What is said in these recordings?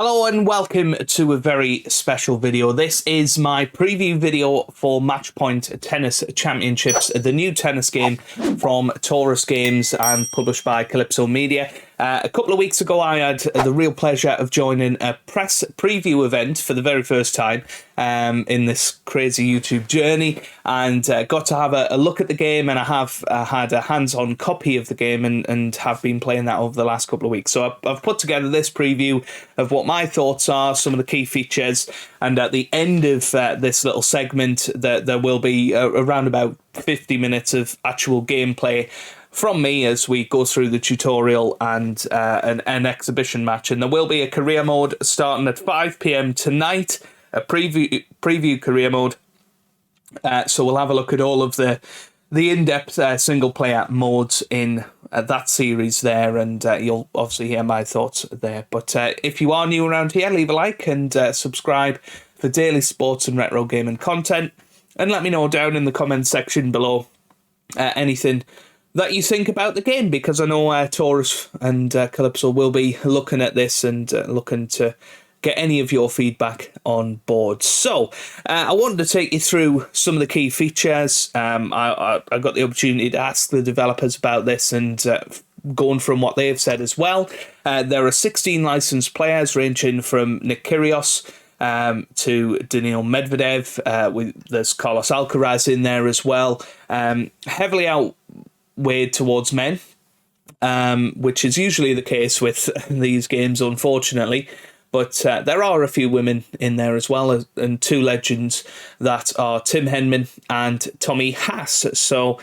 Hello and welcome to a very special video. This is my preview video for Matchpoint Tennis Championships, the new tennis game from Taurus Games and published by Kalypso Media. A couple of weeks ago, I had the real pleasure of joining a press preview event for the very first time in this crazy YouTube journey, and got to have a look at the game, and I have had a hands-on copy of the game and have been playing that over the last couple of weeks. So I've put together this preview of what my thoughts are, some of the key features, and at the end of this little segment, there will be around about 50 minutes of actual gameplay from me as we go through the tutorial and an exhibition match. And there will be a career mode starting at 5 p.m. tonight, a preview career mode. So we'll have a look at all of the in-depth single-player modes in that series there, and you'll obviously hear my thoughts there. But if you are new around here, leave a like and subscribe for daily sports and retro gaming content. And let me know down in the comments section below anything that you think about the game, because I know Taurus and Kalypso will be looking at this and looking to get any of your feedback on board. So I wanted to take you through some of the key features. I got the opportunity to ask the developers about this, and going from what they've said as well. There are 16 licensed players ranging from Nick Kyrgios to Daniil Medvedev. There's Carlos Alcaraz in there as well. Heavily outweighed towards men, which is usually the case with these games, unfortunately. But there are a few women in there as well, and two legends that are Tim Henman and Tommy Haas. So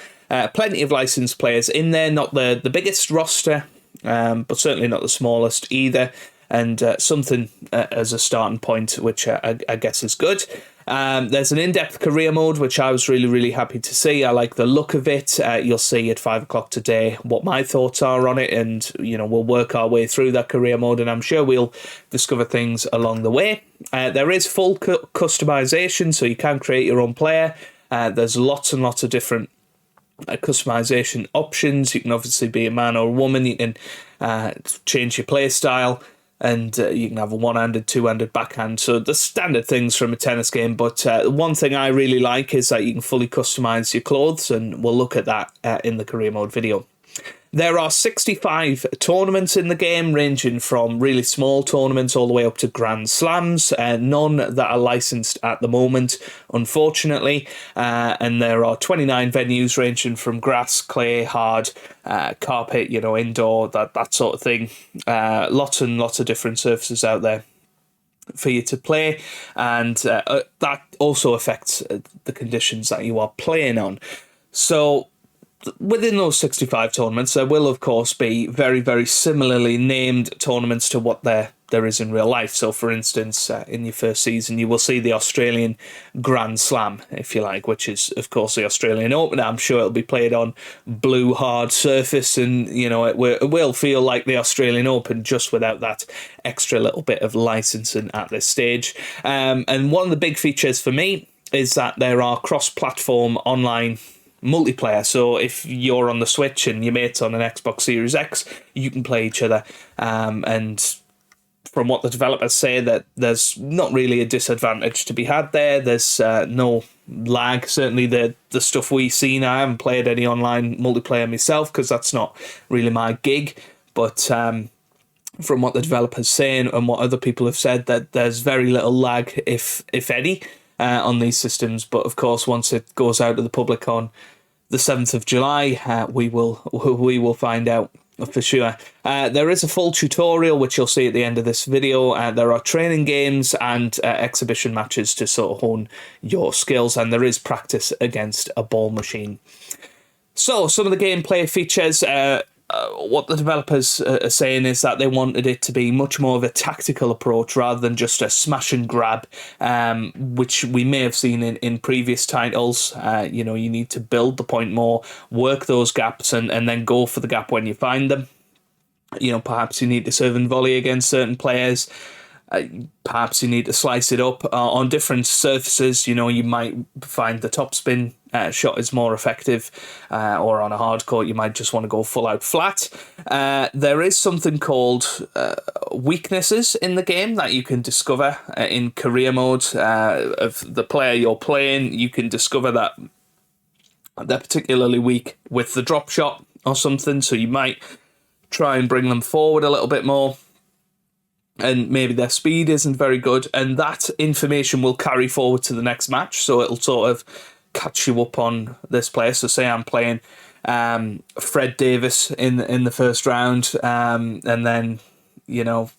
plenty of licensed players in there. Not the biggest roster, but certainly not the smallest either. And something as a starting point, which I guess is good. There's an in-depth career mode, which I was really happy to see. I like the look of it. You'll see at 5 o'clock today what my thoughts are on it, and we'll work our way through that career mode, and I'm sure we'll discover things along the way. There is full customization, so you can create your own player. There's lots and lots of different customization options. You can obviously be a man or a woman. You can change your play style. And you can have a one-handed, two-handed backhand. So the standard things from a tennis game. But one thing I really like is that you can fully customise your clothes, and we'll look at that in the career mode video. There are 65 tournaments in the game, ranging from really small tournaments all the way up to Grand Slams. None that are licensed at the moment, unfortunately. And there are 29 venues ranging from grass, clay, hard, carpet, indoor, that sort of thing. Lots and lots of different surfaces out there for you to play. And that also affects the conditions that you are playing on. So within those 65 tournaments, there will, of course, be very similarly named tournaments to what there is in real life. So, for instance, in your first season, you will see the Australian Grand Slam, if you like, which is, of course, the Australian Open. I'm sure it'll be played on blue hard surface, and, it will feel like the Australian Open, just without that extra little bit of licensing at this stage. And one of the big features for me is that there are cross-platform online multiplayer. So if you're on the Switch and your mate's on an Xbox Series X, you can play each other. And from what the developers say, that there's not really a disadvantage to be had there. There's no lag. Certainly the stuff we've seen, I haven't played any online multiplayer myself because that's not really my gig. But from what the developers saying and what other people have said, that there's very little lag, if any, on these systems. But of course, once it goes out to the public on the 7th of July, we will find out for sure. There is a full tutorial, which you'll see at the end of this video. There are training games and exhibition matches to sort of hone your skills, and there is practice against a ball machine. So some of the gameplay features, what the developers are saying is that they wanted it to be much more of a tactical approach rather than just a smash and grab, which we may have seen in previous titles. You need to build the point more, work those gaps, and then go for the gap when you find them. Perhaps you need to serve and volley against certain players. Perhaps you need to slice it up on different surfaces. You might find the topspin shot is more effective, or on a hard court you might just want to go full out flat. There is something called weaknesses in the game that you can discover in career mode of the player you're playing. You can discover that they're particularly weak with the drop shot or something, so you might try and bring them forward a little bit more, and maybe their speed isn't very good, and that information will carry forward to the next match, so it'll sort of catch you up on this player. So say I'm playing Fred Davis in the first round, and then, you know,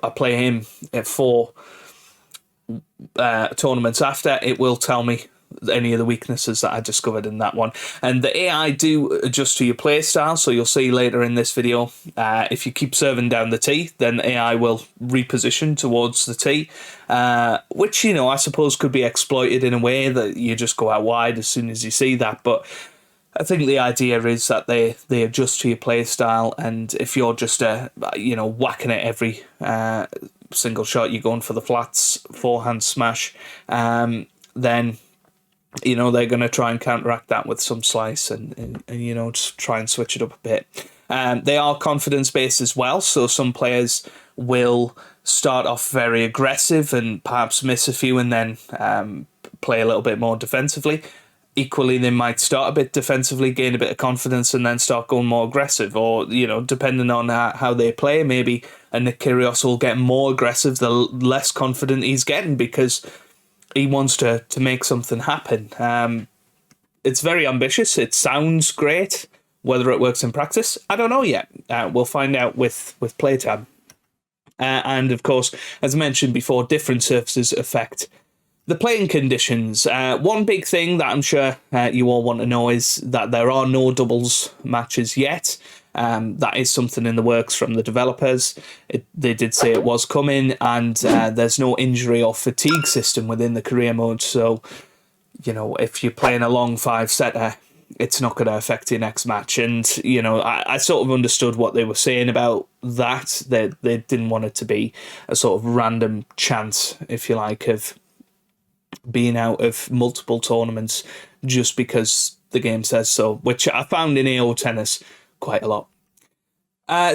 I play him at 4 tournaments after, it will tell me any of the weaknesses that I discovered in that one. And the AI do adjust to your play style, so you'll see later in this video, if you keep serving down the tee, then the AI will reposition towards the tee, which, you know, I suppose could be exploited in a way that you just go out wide as soon as you see that. But I think the idea is that they adjust to your play style, and if you're just whacking it every single shot, you're going for the flats, forehand smash, then, you know, they're going to try and counteract that with some slice and you know, just try and switch it up a bit. They are confidence-based as well, so some players will start off very aggressive and perhaps miss a few and then play a little bit more defensively. Equally, they might start a bit defensively, gain a bit of confidence, and then start going more aggressive. Or, you know, depending on how they play, maybe a Nick Kyrgios will get more aggressive the less confident he's getting, because he wants to make something happen. It's very ambitious. It sounds great. Whether it works in practice, I don't know yet. We'll find out with playtime. And of course, as I mentioned before, different surfaces affect the playing conditions. One big thing that I'm sure you all want to know is that there are no doubles matches yet. That is something in the works from the developers. They did say it was coming, and there's no injury or fatigue system within the career mode. So, you know, if you're playing a long 5-setter, it's not going to affect your next match. And, you know, I sort of understood what they were saying about that. They didn't want it to be a sort of random chance, if you like, of being out of multiple tournaments just because the game says so, which I found in AO tennis quite a lot.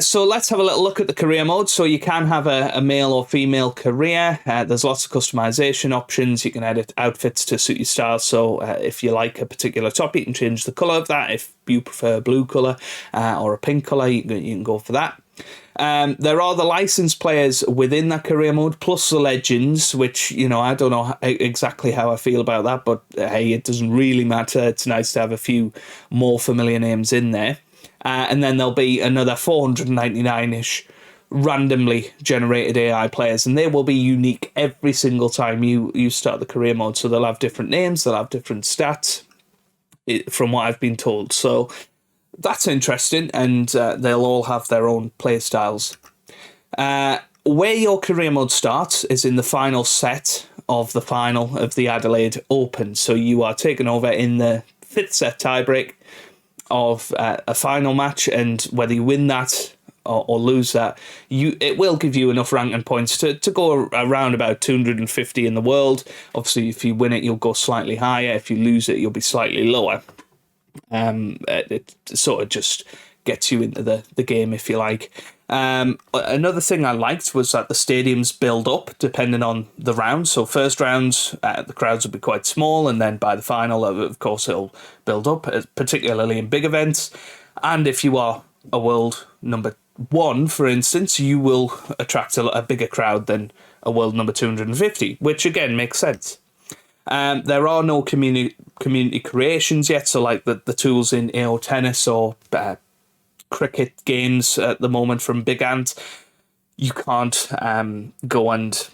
So let's have a little look at the career mode. So you can have a male or female career. There's lots of customization options. You can edit outfits to suit your style. So if you like a particular top, you can change the colour of that. If you prefer a blue colour or a pink colour, you can go for that. There are the licensed players within that career mode, plus the legends, which, you know, I don't know exactly how I feel about that, but hey, it doesn't really matter. It's nice to have a few more familiar names in there. And then there'll be another 499-ish randomly generated AI players, and they will be unique every single time you start the career mode. So they'll have different names, they'll have different stats, from what I've been told. So that's interesting, and they'll all have their own play styles. Where your career mode starts is in the final set of the final of the Adelaide Open. So you are taken over in the 5th set tiebreak of a final match, and whether you win that or lose that, it will give you enough ranking points to go around about 250 in the world. Obviously, if you win it, you'll go slightly higher. If you lose it, you'll be slightly lower. It sort of just gets you into the game, if you like. Another thing I liked was that the stadiums build up depending on the round. So first rounds, the crowds will be quite small, and then by the final, of course, it'll build up, particularly in big events. And if you are a world number 1, for instance, you will attract a bigger crowd than a world number 250, which again makes sense. There are no community creations yet, so like the tools in AO tennis or cricket games at the moment from Big Ant, you can't go and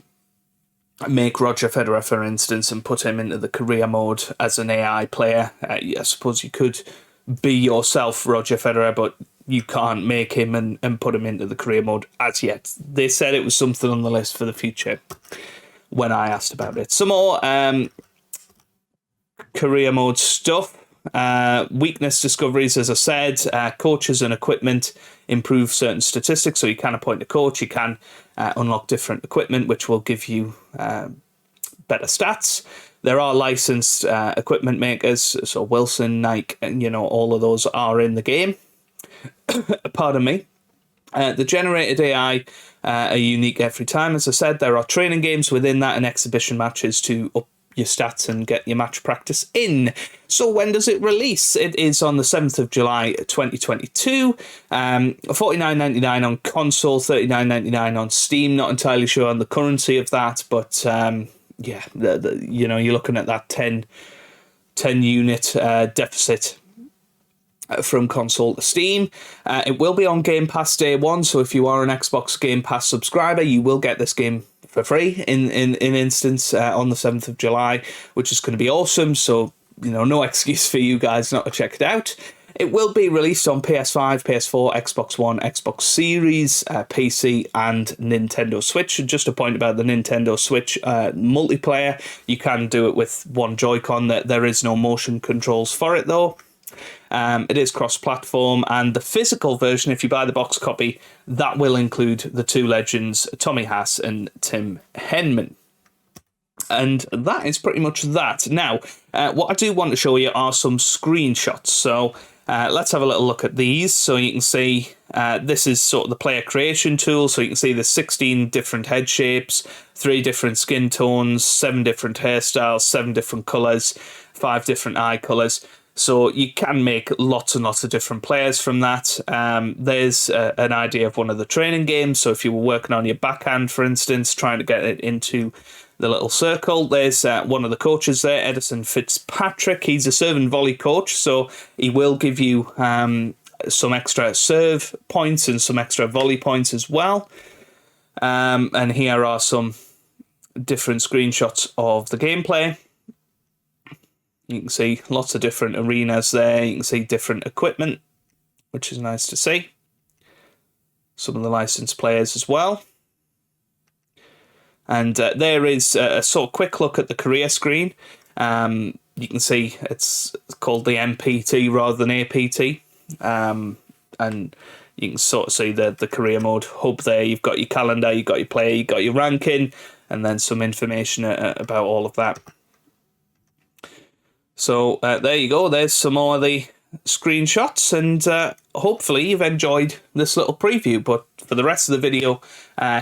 make Roger Federer, for instance, and put him into the career mode as an AI player. I suppose you could be yourself Roger Federer, but you can't make him and put him into the career mode as yet. They said it was something on the list for the future when I asked about it. Some more career mode stuff. Weakness discoveries, as I said, coaches and equipment improve certain statistics. So you can appoint a coach, you can unlock different equipment, which will give you better stats. There are licensed equipment makers, so Wilson, Nike, and all of those are in the game. Pardon me. The generated AI are unique every time. As I said, there are training games within that and exhibition matches to up your stats and get your match practice in. So when does it release? It is on the 7th of July 2022. $49.99 on console, $39.99 on Steam. Not entirely sure on the currency of that, but yeah, you're looking at that 10 unit deficit from console to Steam. It will be on Game Pass day one, so if you are an Xbox Game Pass subscriber, you will get this game for free in instance on the 7th of July, which is going to be awesome. So, no excuse for you guys not to check it out. It will be released on PS5, PS4, Xbox One, Xbox Series, PC, and Nintendo Switch. And just a point about the Nintendo Switch multiplayer, you can do it with one Joy-Con. There is no motion controls for it, though. It is cross-platform, and the physical version, if you buy the box copy, that will include the two legends, Tommy Haas and Tim Henman. And that is pretty much that. Now, what I do want to show you are some screenshots. So let's have a little look at these. So you can see this is sort of the player creation tool. So you can see there's 16 different head shapes, 3 different skin tones, 7 different hairstyles, 7 different colours, 5 different eye colours. So you can make lots and lots of different players from that. There's an idea of one of the training games. So if you were working on your backhand, for instance, trying to get it into the little circle, there's one of the coaches there, Edison Fitzpatrick. He's a serve and volley coach, so he will give you some extra serve points and some extra volley points as well. And here are some different screenshots of the gameplay. You can see lots of different arenas there. You can see different equipment, which is nice to see. Some of the licensed players as well. And there is a sort of quick look at the career screen. You can see it's called the MPT rather than APT. And you can sort of see the career mode hub there. You've got your calendar, you've got your player, you've got your ranking, and then some information about all of that. So there you go. There's some more of the screenshots, and hopefully you've enjoyed this little preview. But for the rest of the video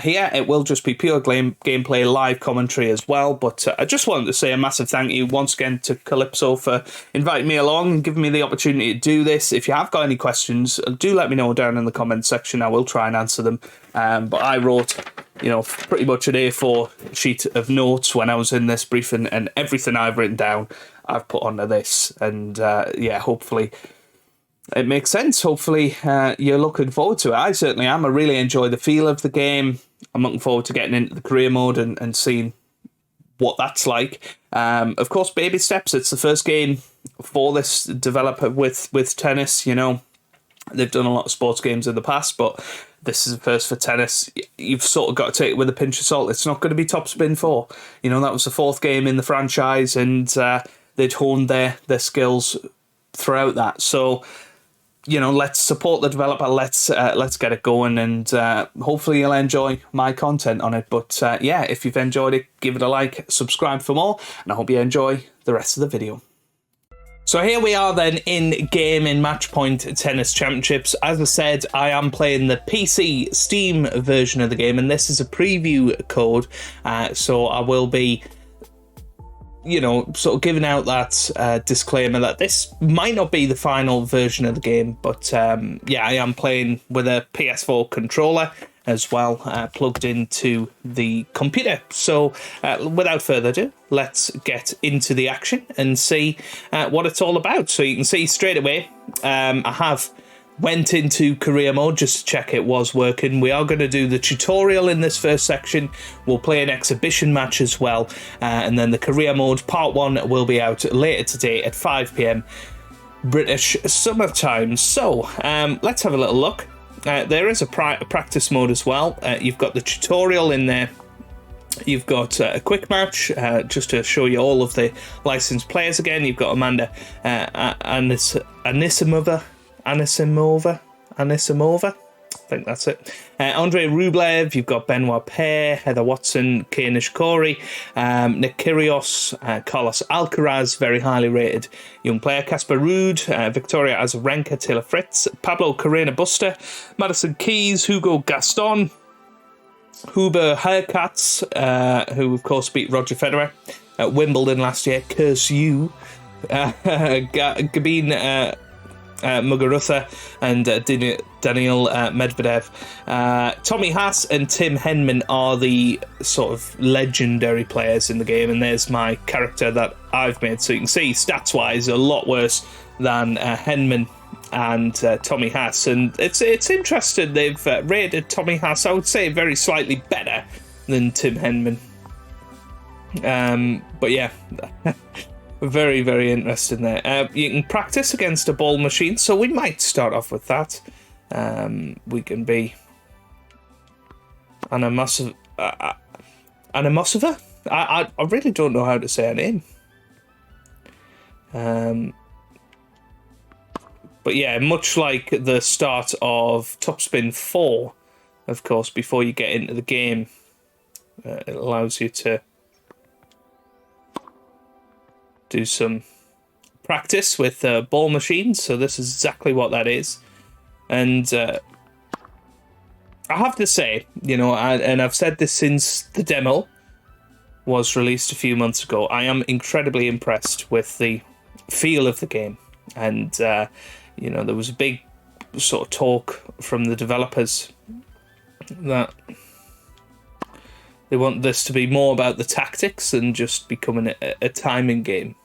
here, it will just be pure gameplay, live commentary as well. But I just wanted to say a massive thank you once again to Kalypso for inviting me along and giving me the opportunity to do this. If you have got any questions, do let me know down in the comment section. I will try and answer them. But I wrote, pretty much an A4 sheet of notes when I was in this briefing, and everything I've written down I've put onto this, and hopefully it makes sense. Hopefully you're looking forward to it. I certainly am. I really enjoy the feel of the game. I'm looking forward to getting into the career mode and seeing what that's like. Of course, baby steps. It's the first game for this developer with tennis. They've done a lot of sports games in the past, but this is the first for tennis. You've sort of got to take it with a pinch of salt. It's not going to be Top Spin 4. That was the 4th game in the franchise, and they'd honed their skills throughout that. So, let's support the developer. Let's get it going, and hopefully you'll enjoy my content on it. But if you've enjoyed it, give it a like, subscribe for more, and I hope you enjoy the rest of the video. So here we are then in game in Matchpoint Tennis Championships. As I said, I am playing the PC Steam version of the game, and this is a preview code. So I will be, sort of giving out that disclaimer that this might not be the final version of the game. But I am playing with a PS4 controller as well, plugged into the computer. So without further ado, let's get into the action and see what it's all about. So you can see straight away, I have went into career mode just to check it was working. We are going to do the tutorial in this first section. We'll play an exhibition match as well, and then the career mode part 1 will be out later today at 5 PM British summertime. So let's have a little look. There is a practice mode as well. You've got the tutorial in there. You've got a quick match, just to show you all of the licensed players again. You've got Amanda Anisimova. think that's it. Andrei Rublev, you've got Benoit Paire, Heather Watson, Kei Nishikori, Nick Kyrgios, Carlos Alcaraz, very highly rated young player, Casper Ruud, Victoria Azarenka, Taylor Fritz, Pablo Carreno Busta, Madison Keys, Hugo Gaston, Huber Hurkacz, who of course beat Roger Federer at Wimbledon last year, Curse You, Gabin Muguruza and Daniil Medvedev. Tommy Haas and Tim Henman are the sort of legendary players in the game, and there's my character that I've made. So you can see, stats-wise, a lot worse than Henman and Tommy Haas. And it's interesting, they've rated Tommy Haas, I would say, very slightly better than Tim Henman. But yeah... Very, very interesting there. You can practice against a ball machine, so we might start off with that. We can be Anisimova. I really don't know how to say her name. But yeah, much like the start of Topspin 4, of course, before you get into the game, it allows you to do some practice with ball machines, so this is exactly what that is. And I have to say, you know, and I've said this since the demo was released a few months ago, I am incredibly impressed with the feel of the game. And, you know, there was a big sort of talk from the developers that they want this to be more about the tactics and just becoming a timing game.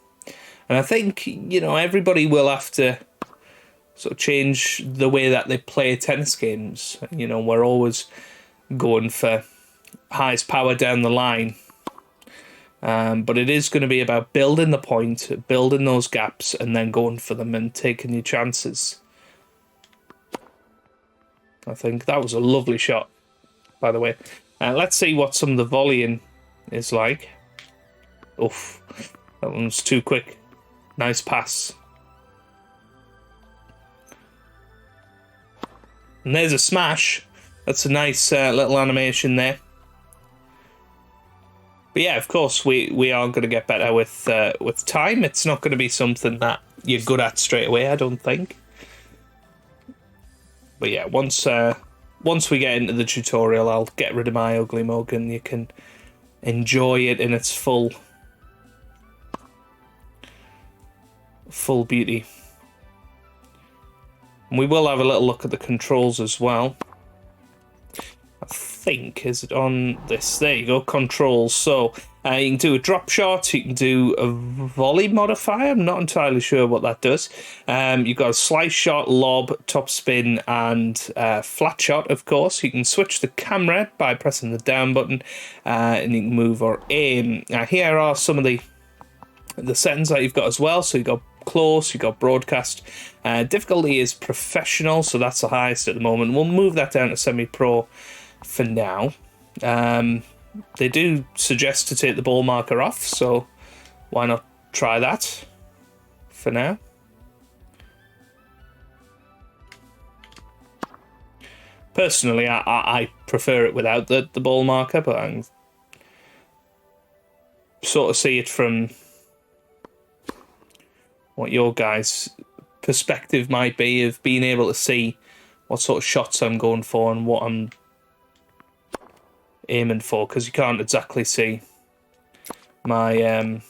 And I think, you know, everybody will have to sort of change the way that they play tennis games. You know, we're always going for highest power down the line. But it is going to be about building the point, building those gaps, and then going for them and taking your chances. I think that was a lovely shot, by the way. Let's see what some of the volleying is like. Oof, that one's too quick. Nice pass. And there's a smash. That's a nice little animation there. But yeah, of course, we are going to get better with time. It's not going to be something that you're good at straight away, I don't think. But yeah, once we get into the tutorial, I'll get rid of my ugly mug and you can enjoy it in its full beauty. And we will have a little look at the controls as well. I think, is it on this? There you go, controls. So you can do a drop shot, you can do a volley modifier. I'm not entirely sure what that does. You've got a slice shot, lob, top spin, and flat shot, of course. You can switch the camera by pressing the down button, and you can move or aim. Here are some of the settings that you've got as well. So you've got close, you've got broadcast. Difficulty is professional, so that's the highest at the moment. We'll move that down to semi-pro for now. They do suggest to take the ball marker off, so why not try that for now? Personally, I prefer it without the ball marker, but I sort of see it from what your guys' perspective might be of being able to see what sort of shots I'm going for and what I'm aiming for, because you can't exactly see my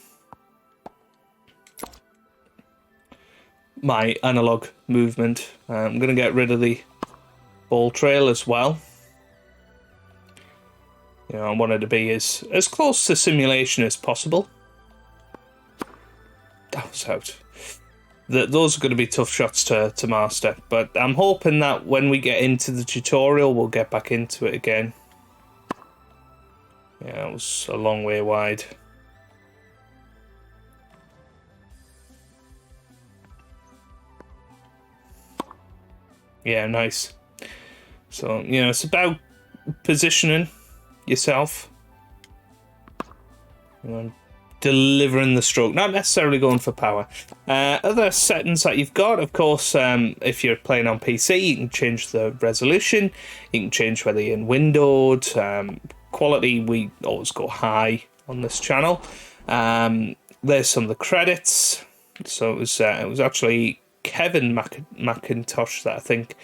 my analog movement. I'm going to get rid of the ball trail as well. You know, I want it to be as close to simulation as possible. That was out. Those are going to be tough shots to master, but I'm hoping that when we get into the tutorial, we'll get back into it again. Yeah, it was a long way wide. Yeah, nice. So, you know, it's about positioning yourself. You know, delivering the stroke, not necessarily going for power. Other settings that you've got, of course, if you're playing on PC, you can change the resolution. You can change whether you're in windowed. Quality, we always go high on this channel. There's some of the credits. So it was actually Kevin McIntosh that I think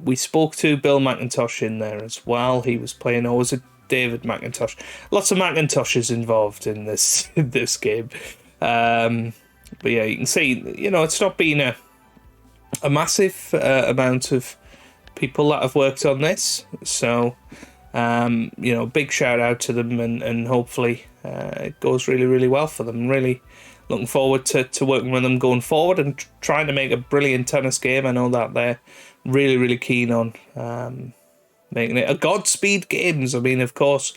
we spoke to. Bill McIntosh in there as well. He was playing, or was it David McIntosh? Lots of McIntoshes involved in this game. But yeah, you can see, it's not been a massive amount of people that have worked on this. So, big shout out to them, and hopefully it goes really, really well for them. Really looking forward to working with them going forward and trying to make a brilliant tennis game. I know that they're really, really keen on making it a Godspeed Games. I mean, of course,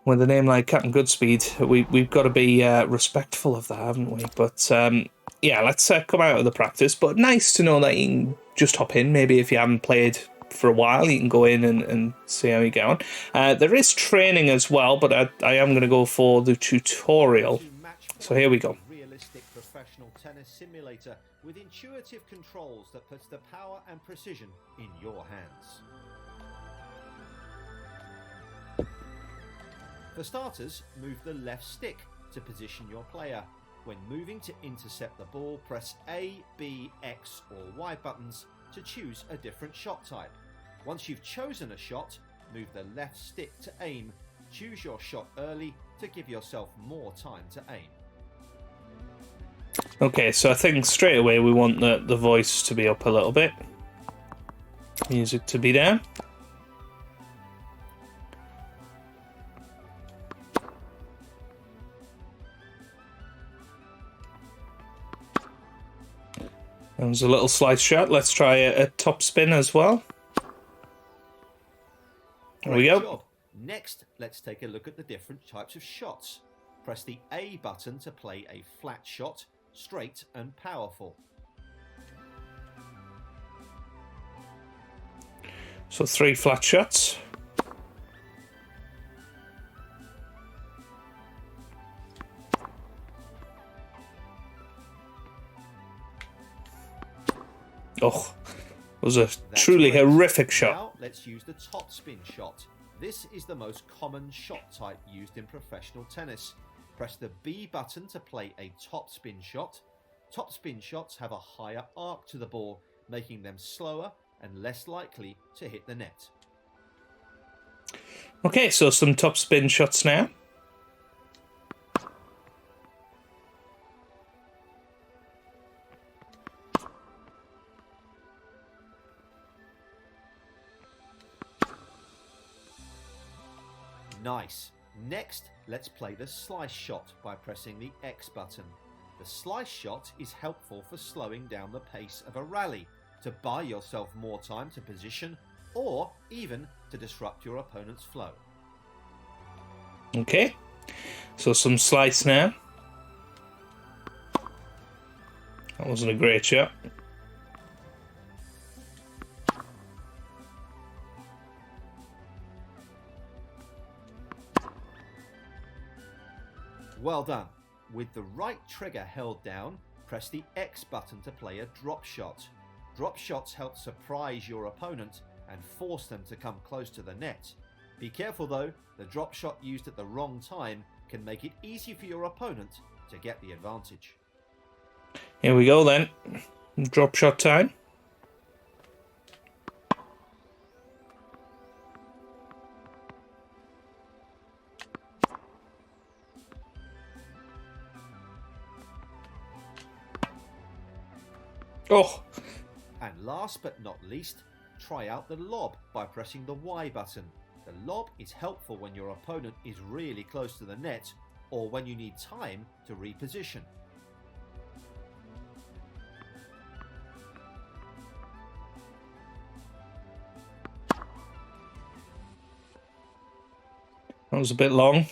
with a name like Captain Goodspeed, we've got to be respectful of that, haven't we? But yeah, let's come out of the practice. But nice to know that you can just hop in. Maybe if you haven't played for a while, you can go in and see how you get on. There is training as well, but I am going to go for the tutorial. So here we go. Realistic professional tennis simulator with intuitive controls that puts the power and precision in your hands. For starters, move the left stick to position your player. When moving to intercept the ball, press A, B, X or Y buttons to choose a different shot type. Once you've chosen a shot, move the left stick to aim. Choose your shot early to give yourself more time to aim. Okay, so I think straight away we want the voice to be up a little bit. Music to be down. That was a little slice shot. Let's try a top spin as well. There we go. Job. Next, let's take a look at the different types of shots. Press the A button to play a flat shot, straight and powerful. So 3 flat shots. Oh, it was a truly horrific shot. Now let's use the top spin shot. This is the most common shot type used in professional tennis. Press the B button to play a top spin shot. Top spin shots have a higher arc to the ball, making them slower and less likely to hit the net. Okay, so some top spin shots now. Nice. Next, let's play the slice shot by pressing the X button. The slice shot is helpful for slowing down the pace of a rally, to buy yourself more time to position, or even to disrupt your opponent's flow. Okay, so some slice now. That wasn't a great shot. Well done. With the right trigger held down, press the X button to play a drop shot. Drop shots help surprise your opponent and force them to come close to the net. Be careful though, the drop shot used at the wrong time can make it easy for your opponent to get the advantage. Here we go then. Drop shot time. Oh! And last but not least, try out the lob by pressing the Y button. The lob is helpful when your opponent is really close to the net or when you need time to reposition. That was a bit long.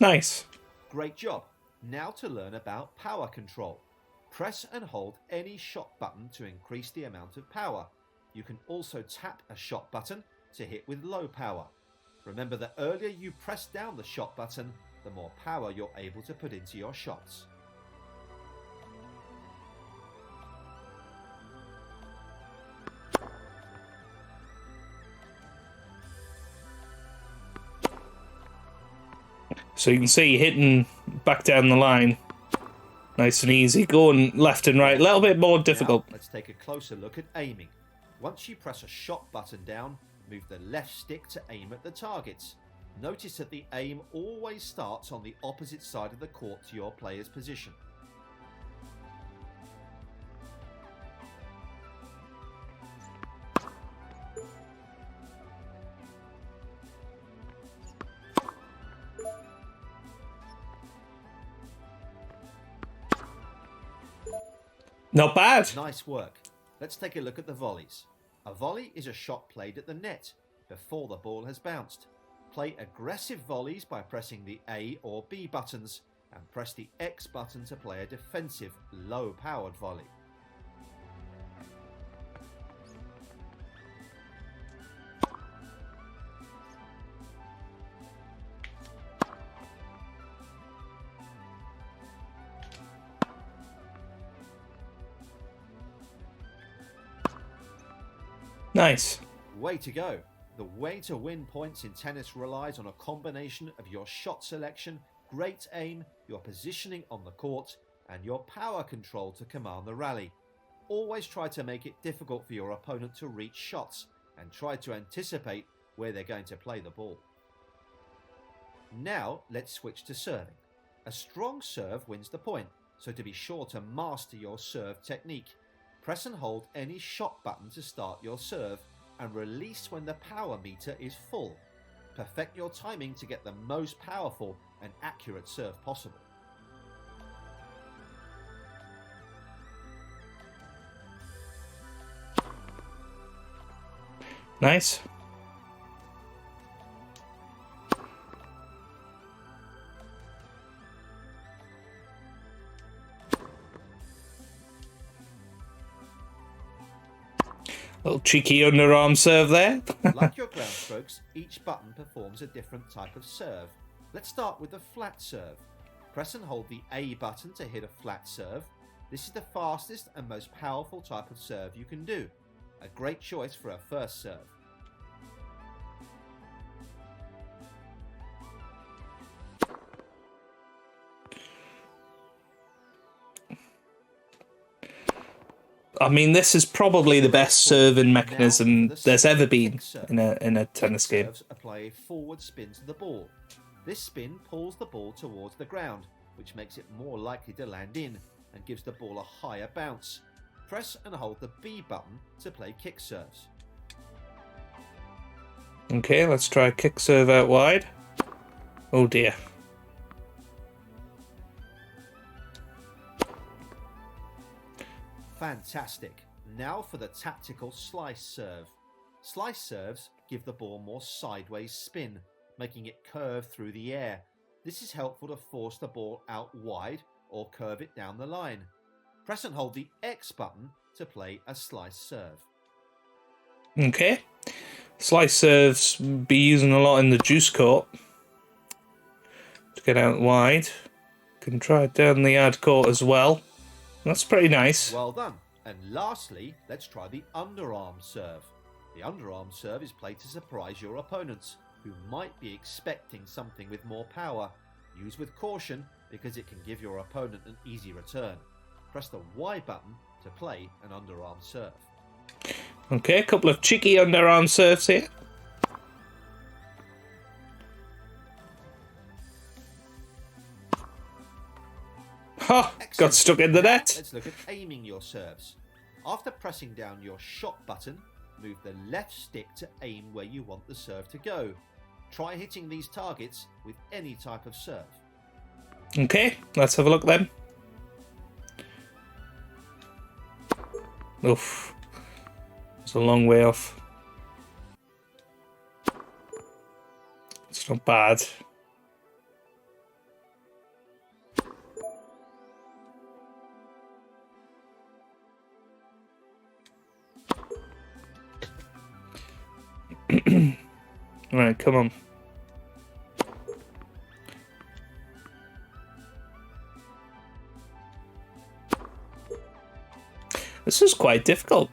Nice. Great job. Now to learn about power control. Press and hold any shot button to increase the amount of power. You can also tap a shot button to hit with low power. Remember, the earlier you press down the shot button, the more power you're able to put into your shots. So you can see hitting back down the line. Nice and easy. Going left and right. A little bit more difficult. Now, let's take a closer look at aiming. Once you press a shot button down, move the left stick to aim at the targets. Notice that the aim always starts on the opposite side of the court to your player's position. Not bad. Nice work. Let's take a look at the volleys. A volley is a shot played at the net before the ball has bounced. Play aggressive volleys by pressing the A or B buttons and press the X button to play a defensive, low-powered volley. Nice. Way to go. The way to win points in tennis relies on a combination of your shot selection, great aim, your positioning on the court, and your power control to command the rally. Always try to make it difficult for your opponent to reach shots and try to anticipate where they're going to play the ball. Now let's switch to serving. A strong serve wins the point, so to be sure to master your serve technique, press and hold any shot button to start your serve and release when the power meter is full. Perfect your timing to get the most powerful and accurate serve possible. Nice. Little cheeky underarm serve there. Like your ground strokes, each button performs a different type of serve. Let's start with the flat serve. Press and hold the A button to hit a flat serve. This is the fastest and most powerful type of serve you can do. A great choice for a first serve. I mean, this is probably the best serving mechanism there's ever been in a tennis game. Serves apply a forward spin to the ball. This spin pulls the ball towards the ground, which makes it more likely to land in and gives the ball a higher bounce. Press and hold the B button to play kick serves. Okay, let's try a kick serve out wide. Oh dear. Fantastic. Now for the tactical slice serve. Slice serves give the ball more sideways spin, making it curve through the air. This is helpful to force the ball out wide or curve it down the line. Press and hold the X button to play a slice serve. Okay. Slice serves be using a lot in the juice court. To get out wide. Can try it down the ad court as well. That's pretty nice. Well done. And lastly, let's try the underarm serve. The underarm serve is played to surprise your opponents, who might be expecting something with more power. Use with caution because it can give your opponent an easy return. Press the Y button to play an underarm serve. Okay, a couple of cheeky underarm serves here. Ha! Excellent. Got stuck in the Now, net. Let's look at aiming your serves. After pressing down your shot button, move the left stick to aim where you want the serve to go. Try hitting these targets with any type of serve. Okay, let's have a look then. Oof. It's a long way off. It's not bad. Right, come on. This is quite difficult.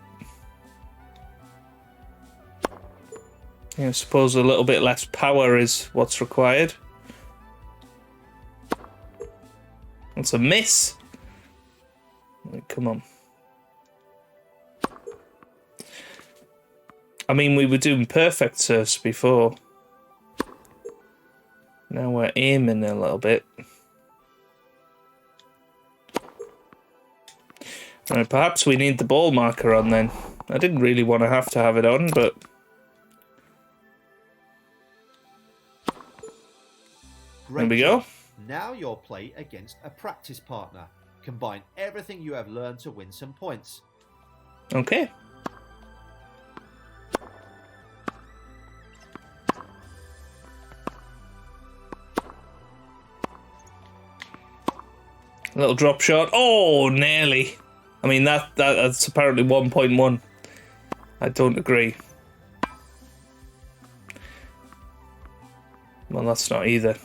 I suppose a little bit less power is what's required. It's a miss. Come on. I mean, we were doing perfect serves before. Now we're aiming a little bit. Right, perhaps we need the ball marker on then. I didn't really want to have it on, but... There we go. Now you'll play against a practice partner. Combine everything you have learned to win some points. Okay. Little drop shot. Oh, nearly. I mean, that's apparently 1.1. I don't agree. Well, that's not either.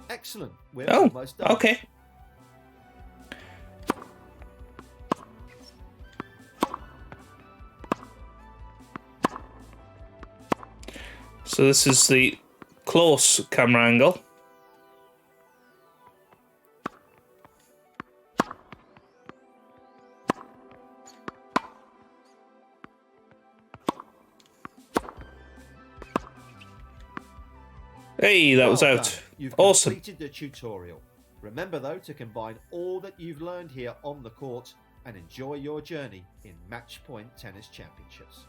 Excellent. We're almost done. Okay. So this is the close camera angle. Hey, that was out. Done. You've Awesome. completed the tutorial. Remember though to combine all that you've learned here on the court and enjoy your journey in Matchpoint Tennis Championships.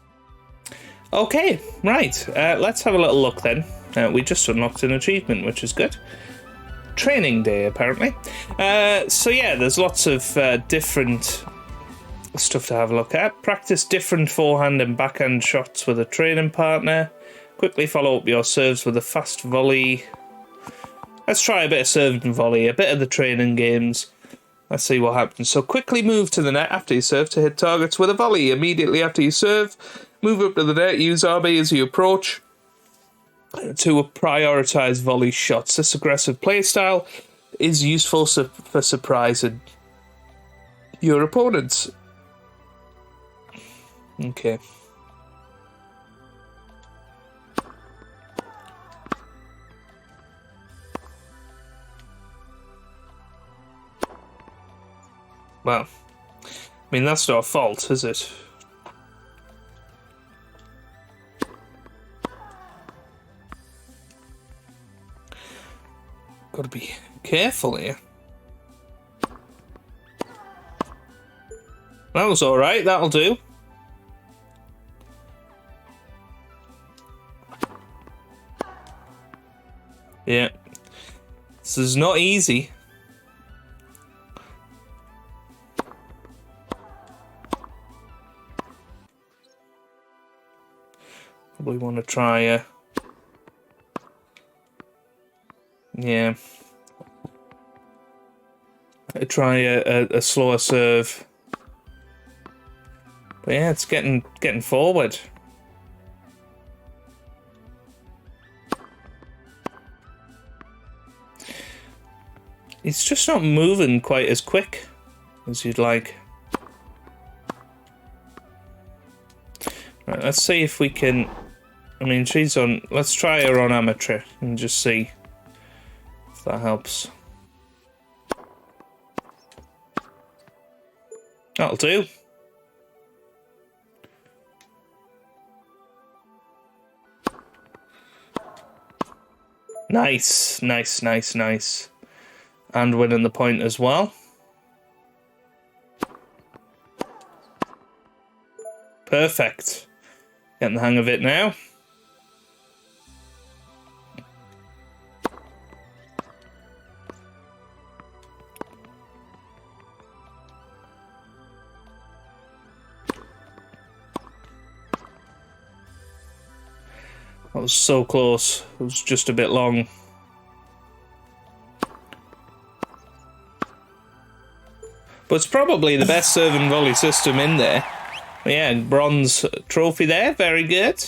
Okay, right. Let's have a little look then. We just unlocked an achievement, which is good. Training day, apparently. So yeah, there's lots of different stuff to have a look at. Practice different forehand and backhand shots with a training partner. Quickly follow up your serves with a fast volley. Let's try a bit of serve and volley, a bit of the training games. Let's see what happens. So quickly move to the net after you serve to hit targets with a volley. Immediately after you serve, move up to the net, use RB as you approach to prioritise volley shots. This aggressive play style is useful for surprising your opponents. Okay. Well, I mean, that's not a fault, is it? Gotta be careful here. That was alright, that'll do. Yeah. This is not easy. Probably want to try yeah. Try a slower serve. But yeah, it's getting forward. It's just not moving quite as quick as you'd like. Right, let's see if we can... I mean, she's on... Let's try her on amateur and just see if that helps. That'll do. Nice, nice, nice, nice. And winning the point as well. Perfect. Getting the hang of it now. That was so close. It was just a bit long. But it's probably the best serve and volley system in there. Yeah, bronze trophy there, very good.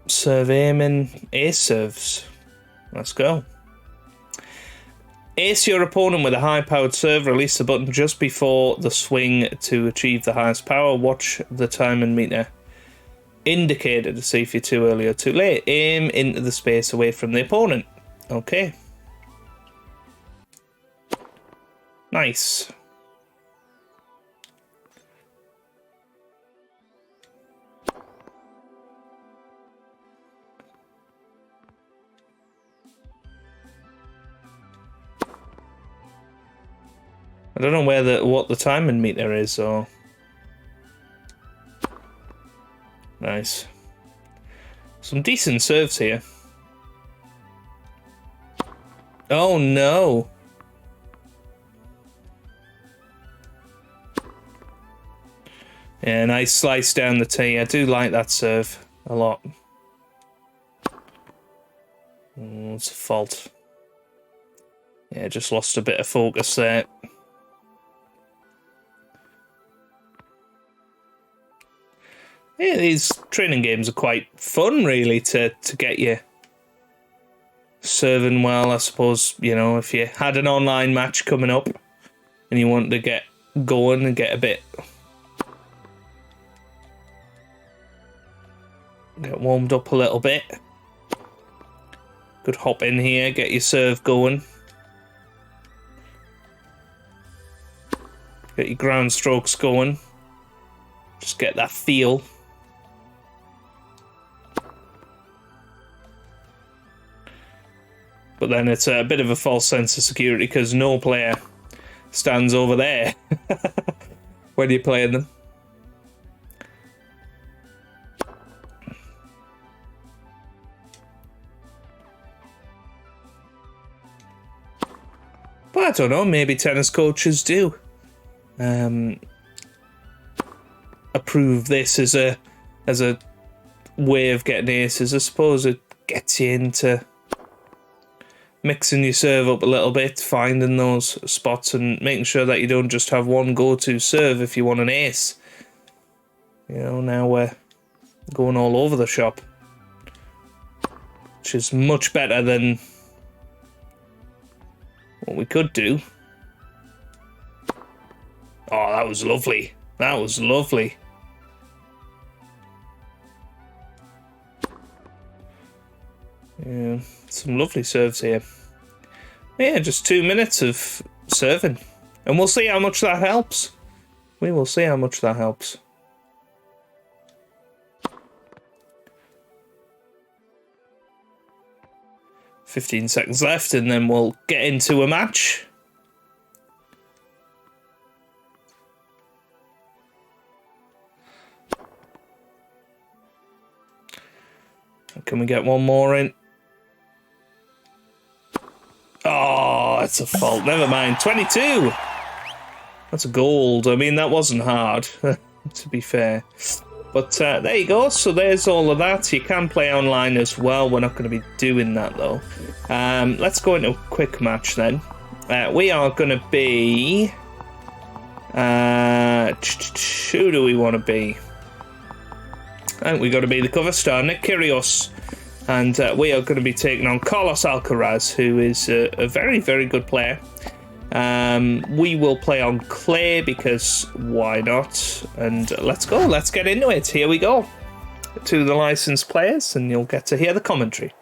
Serve aiming, ace serves. Let's go. Ace your opponent with a high-powered serve. Release the button just before the swing to achieve the highest power. Watch the timing meter indicator to see if you're too early or too late. Aim into the space away from the opponent. Okay. Nice. I don't know what the timing meter is, or nice. Some decent serves here. Oh no. Yeah, nice slice down the tee. I do like that serve a lot. Oh, it's a fault. Yeah, just lost a bit of focus there. Yeah, these training games are quite fun, really, to get you serving well. I suppose, you know, if you had an online match coming up and you want to get going and get warmed up a little bit. Could hop in here, get your serve going. Get your ground strokes going. Just get that feel. But then it's a bit of a false sense of security because no player stands over there when you're playing them. But I don't know, maybe tennis coaches do approve this as a way of getting aces. I suppose it gets you into mixing your serve up a little bit, finding those spots and making sure that you don't just have one go-to serve if you want an ace. You know, now we're going all over the shop, which is much better than what we could do. Oh, that was lovely. That was lovely. Yeah, some lovely serves here. Yeah, just 2 minutes of serving. And we'll see how much that helps. We will see how much that helps. "15 seconds left and then we'll get into a match. Can we get one more in? Oh, it's a fault. Never mind. 22. That's a gold. I mean, that wasn't hard, to be fair. But there you go. So there's all of that. You can play online as well. We're not going to be doing that, though. Let's go into a quick match, then. We are going to be... who do we want to be? I think we've got to be the cover star, Nick Kyrgios. And we are going to be taking on Carlos Alcaraz, who is a very, very good player. We will play on clay because why not? And let's go. Let's get into it. Here we go. To the licensed players, and you'll get to hear the commentary.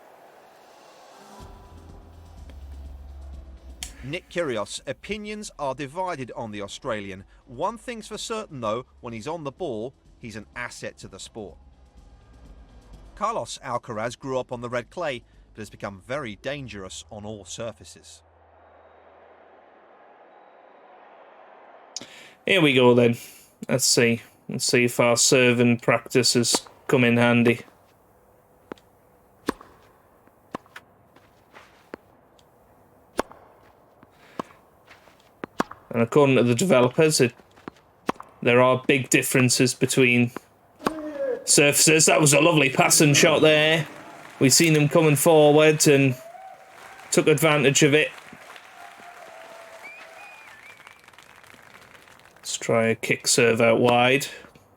Nick Kyrgios, opinions are divided on the Australian. One thing's for certain, though, when he's on the ball, he's an asset to the sport. Carlos Alcaraz grew up on the red clay, but has become very dangerous on all surfaces. Here we go then. Let's see. Let's see if our serving practice has come in handy. And according to the developers, there are big differences between surfaces. That was a lovely passing shot there. We've seen him coming forward and took advantage of it. Try a kick serve out wide.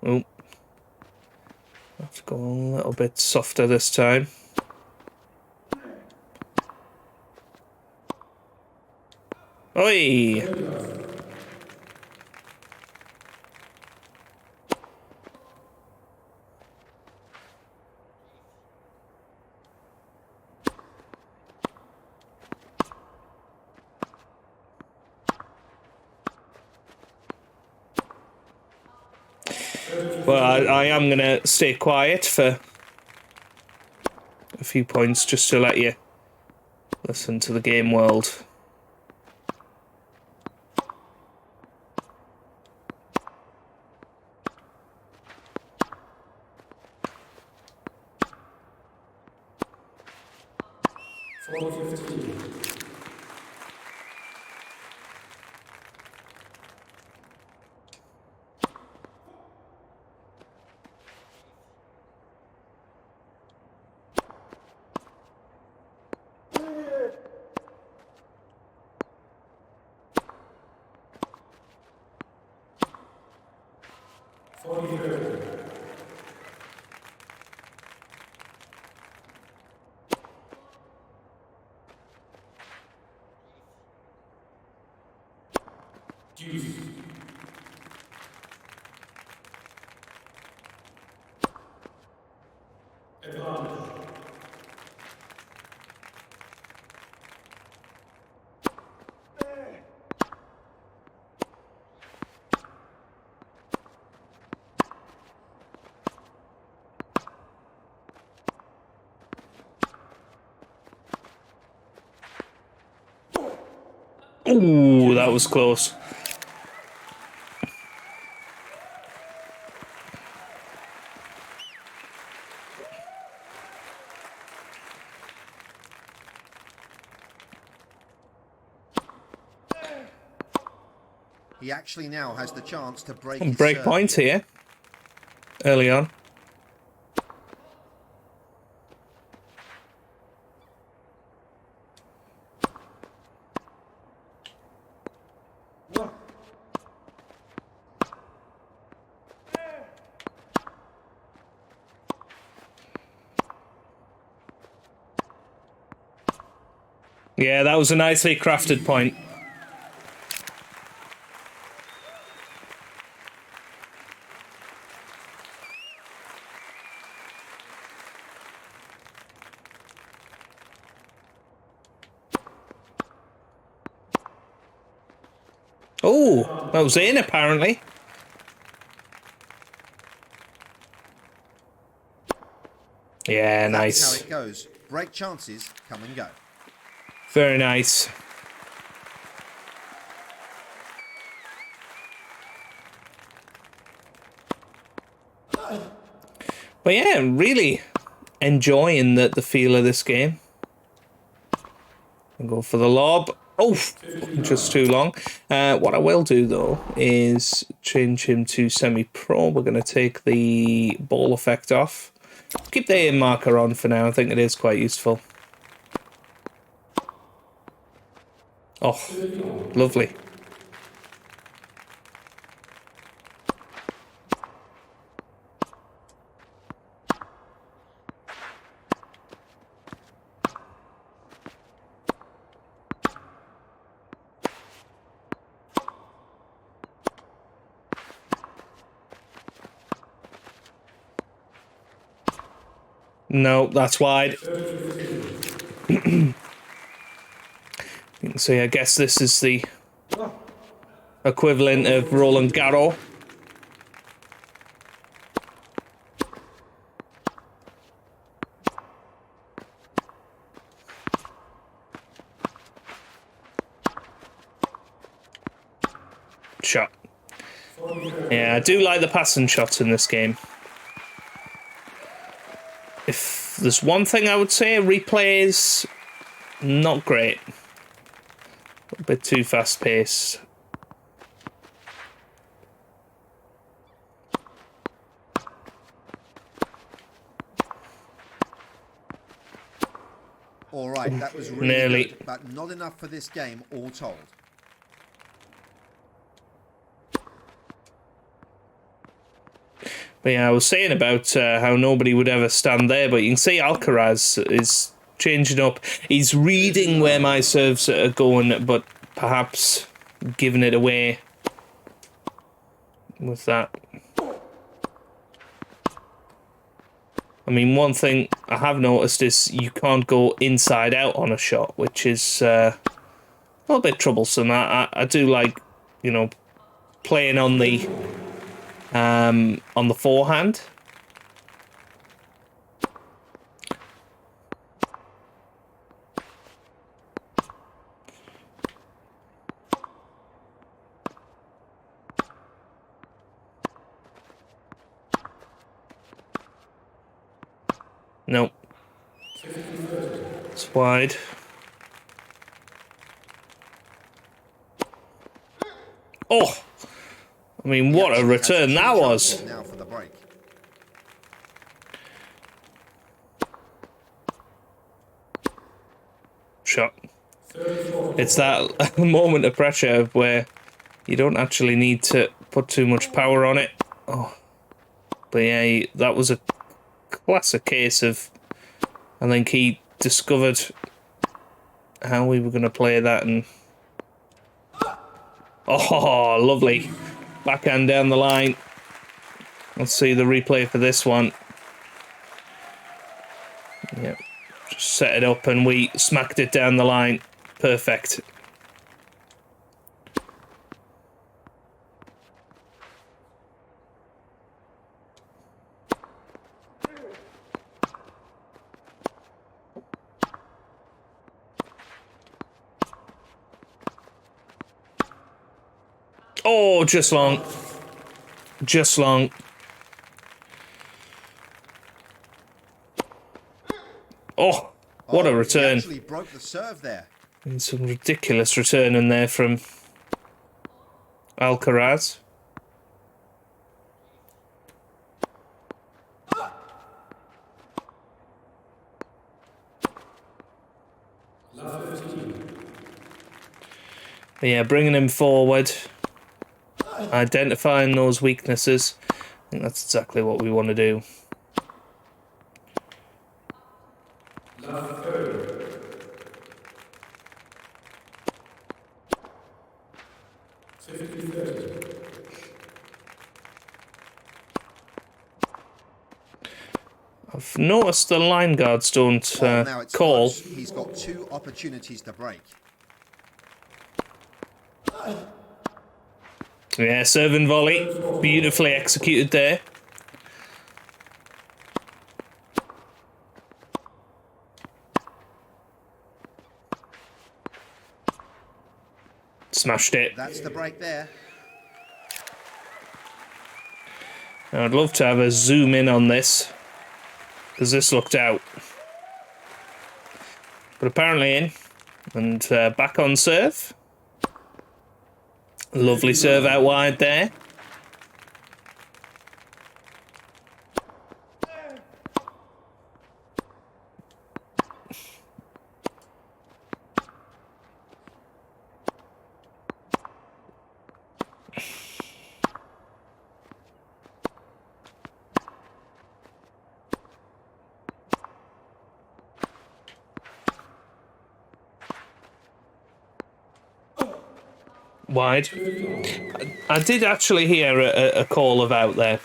Oh. Have to go a little bit softer this time. Oi! Well, I am going to stay quiet for a few points just to let you listen to the game world. Ooh, that was close. He actually now has the chance to break Points here early on. Yeah, that was a nicely crafted point. Oh, that was in apparently. Yeah, nice. That's how it goes. Break chances come and go. Very nice. But yeah, really enjoying the feel of this game. I'll go for the lob. Oh, just too long. What I will do, though, is change him to semi-pro. We're going to take the ball effect off. Keep the aim marker on for now. I think it is quite useful. Oh, lovely. No, that's wide. You can see, I guess this is the equivalent of Roland Garros. Shot. Yeah, I do like the passing shots in this game. If there's one thing I would say, replay is not great. A bit too fast-paced. All right, that was really Nearly. good, but not enough for this game all told. But yeah, I was saying about how nobody would ever stand there, but you can see Alcaraz is changing up. He's reading where my serves are going, but perhaps giving it away with that. I mean, one thing I have noticed is you can't go inside out on a shot, which is a little bit troublesome. I do like, you know, playing on the forehand. Nope. It's wide. Oh! I mean, what a return that was. Now for the break. Shot. It's that moment of pressure where you don't actually need to put too much power on it. Oh. But yeah, that was a classic case of, I think he discovered how we were going to play that, and oh, lovely backhand down the line. Let's see the replay for this one. Yep, just set it up and we smacked it down the line. Perfect. Oh, just long. Just long. Oh, what a return. He actually broke the serve there. And some ridiculous return in there from Alcaraz. But yeah, bringing him forward, identifying those weaknesses. I think that's exactly what we want to do. I've noticed the line guards don't Now it's call. close. He's got 2 opportunities to break. Yeah, serve and volley. Beautifully executed there. Smashed it. That's the break there. Now, I'd love to have a zoom in on this, because this looked out. But apparently in. And back on serve. Lovely serve out wide there. Wide. I did actually hear a call of out there.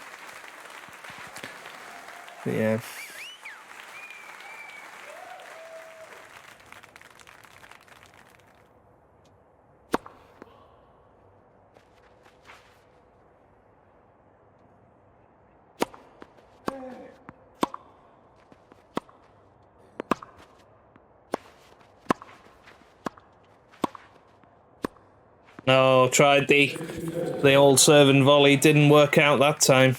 Yeah. No, tried the old serve and volley, didn't work out that time.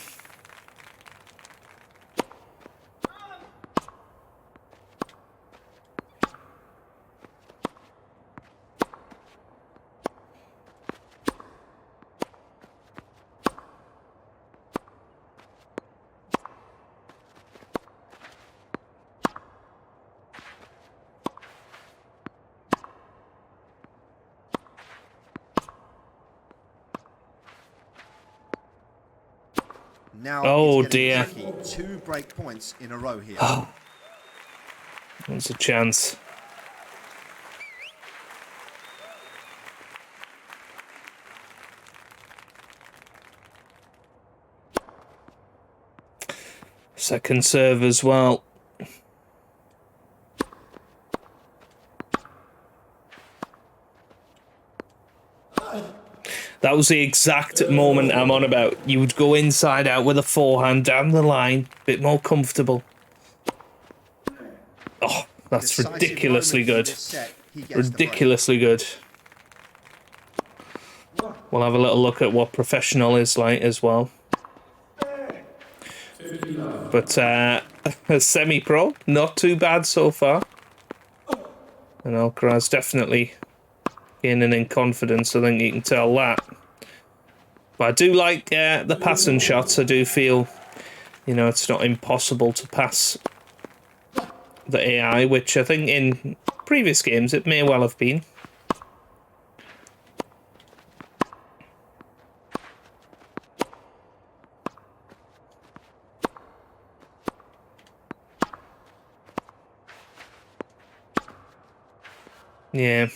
Now Oh, it's getting dear. tricky. 2 break points in a row here. There's a chance. Second serve as well. That was the exact moment I'm on about. You would go inside out with a forehand down the line, bit more comfortable. Oh, that's Decisive ridiculously moment in good. this set, he gets the break. Ridiculously good. We'll have a little look at what professional is like as well. But semi-pro, not too bad so far. And Alcaraz definitely gaining in confidence, I think you can tell that. But I do like the passing shots. I do feel, you know, it's not impossible to pass the AI, which I think in previous games it may well have been. Yeah.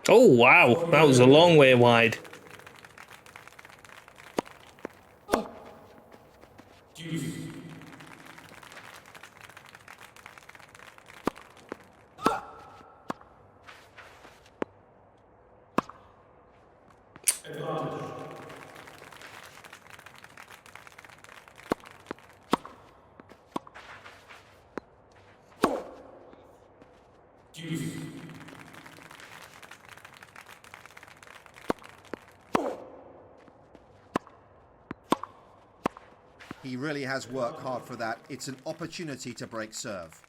Oh, wow. That was a long way wide. He really has worked hard for that. It's an opportunity to break serve.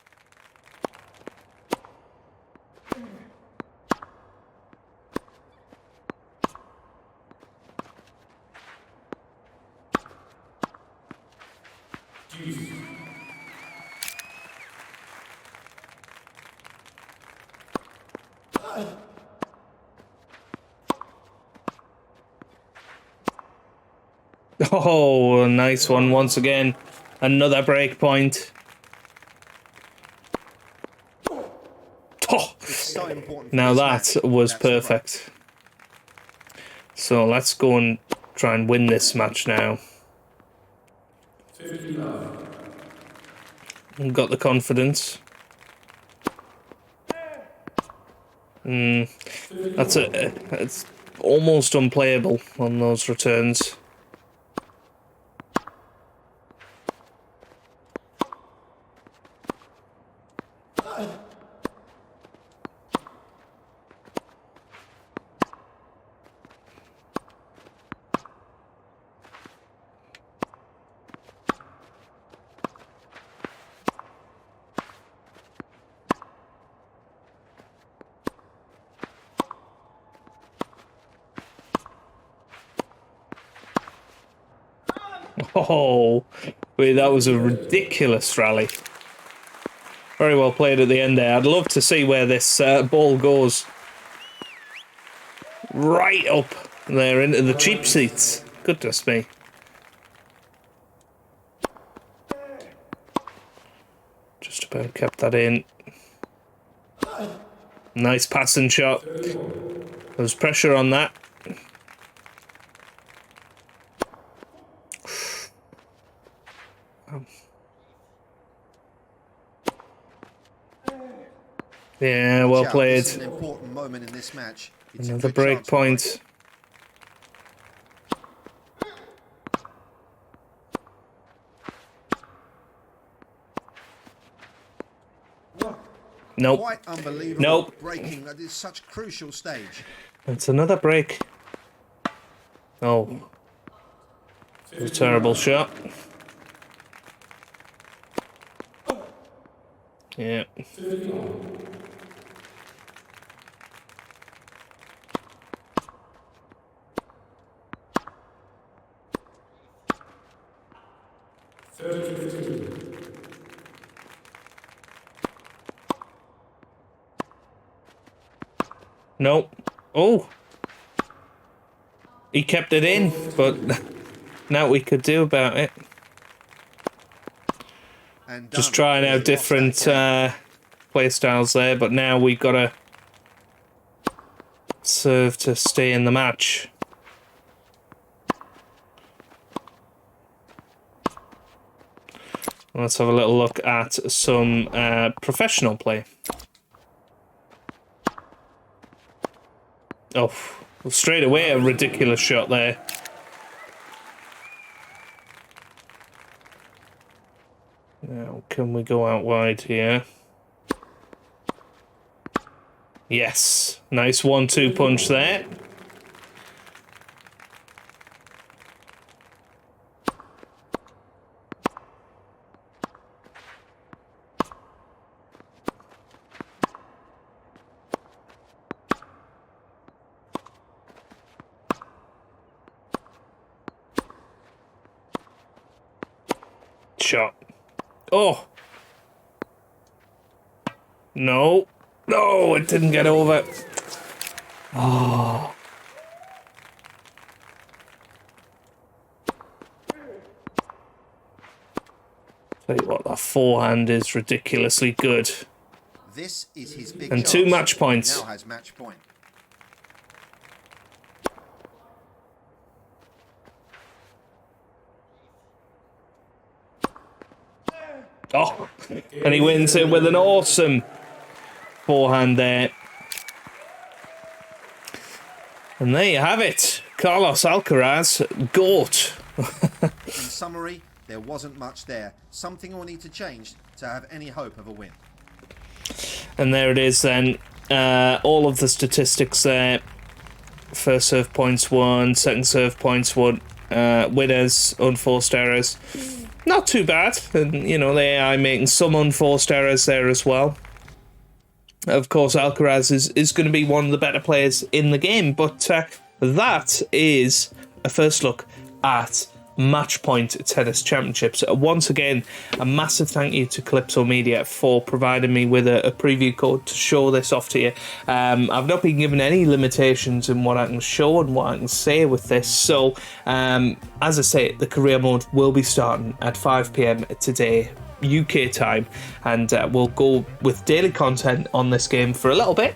Oh, a nice one once again. Another break point. Oh, It's so important for now this that match. was That's the break. perfect. So let's go and try and win this match now. Got the confidence. It's almost unplayable on those returns. Oh, wait, that was a ridiculous rally. Very well played at the end there. I'd love to see where this ball goes. Right up there into the cheap seats. Goodness me. Just about kept that in. Nice passing shot. There's pressure on that. Yeah, well played. This is an important moment in this match. It's Another a good break chance for point. Nope. Quite unbelievable. Nope. Breaking at this such crucial stage. It's another break. Oh. A terrible shot. Yeah. Nope. Oh. He kept it in, but now we could do about it. And Just trying out different play styles there, but now we've got to serve to stay in the match. Let's have a little look at some professional play. Oh, straight away a ridiculous shot there. Now, can we go out wide here? Yes, nice 1-2 punch there. Shot. Oh. No. No, it didn't get over. Oh. Tell you what, that forehand is ridiculously good. This is his big And 2 match points. Now has match point. Oh, and he wins it with an awesome forehand there. And there you have it. Carlos Alcaraz, GOAT. In summary, there wasn't much there. Something will need to change to have any hope of a win. And there it is then. All of the statistics there. First serve points won, second serve points won, winners, unforced errors. Not too bad. And, you know, the AI making some unforced errors there as well. Of course, Alcaraz is going to be one of the better players in the game. But that is a first look at Matchpoint Tennis Championships. Once again, a massive thank you to Kalypso Media for providing me with a preview code to show this off to you. I've not been given any limitations in what I can show and what I can say with this. So, as I say, the career mode will be starting at 5 PM today, UK time, and we'll go with daily content on this game for a little bit.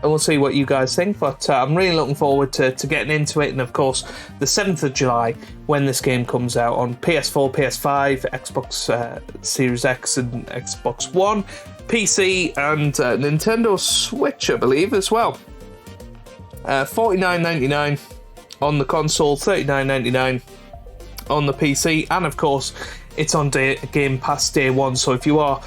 And we'll see what you guys think, but I'm really looking forward to getting into it. And of course, the 7th of July, when this game comes out on PS4, PS5, Xbox Series X and Xbox One, PC and Nintendo Switch, I believe, as well. $49.99 on the console, $39.99 on the PC, and of course, it's on Game Pass day one. So if you are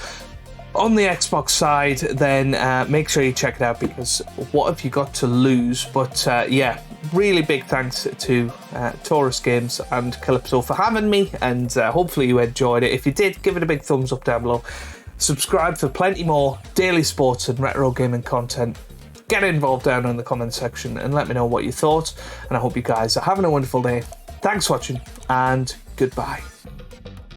on the Xbox side, then make sure you check it out, because what have you got to lose? But yeah, really big thanks to Taurus Games and Kalypso for having me, and hopefully you enjoyed it. If you did, give it a big thumbs up down below. Subscribe for plenty more daily sports and retro gaming content. Get involved down in the comment section and let me know what you thought. And I hope you guys are having a wonderful day. Thanks for watching, and goodbye.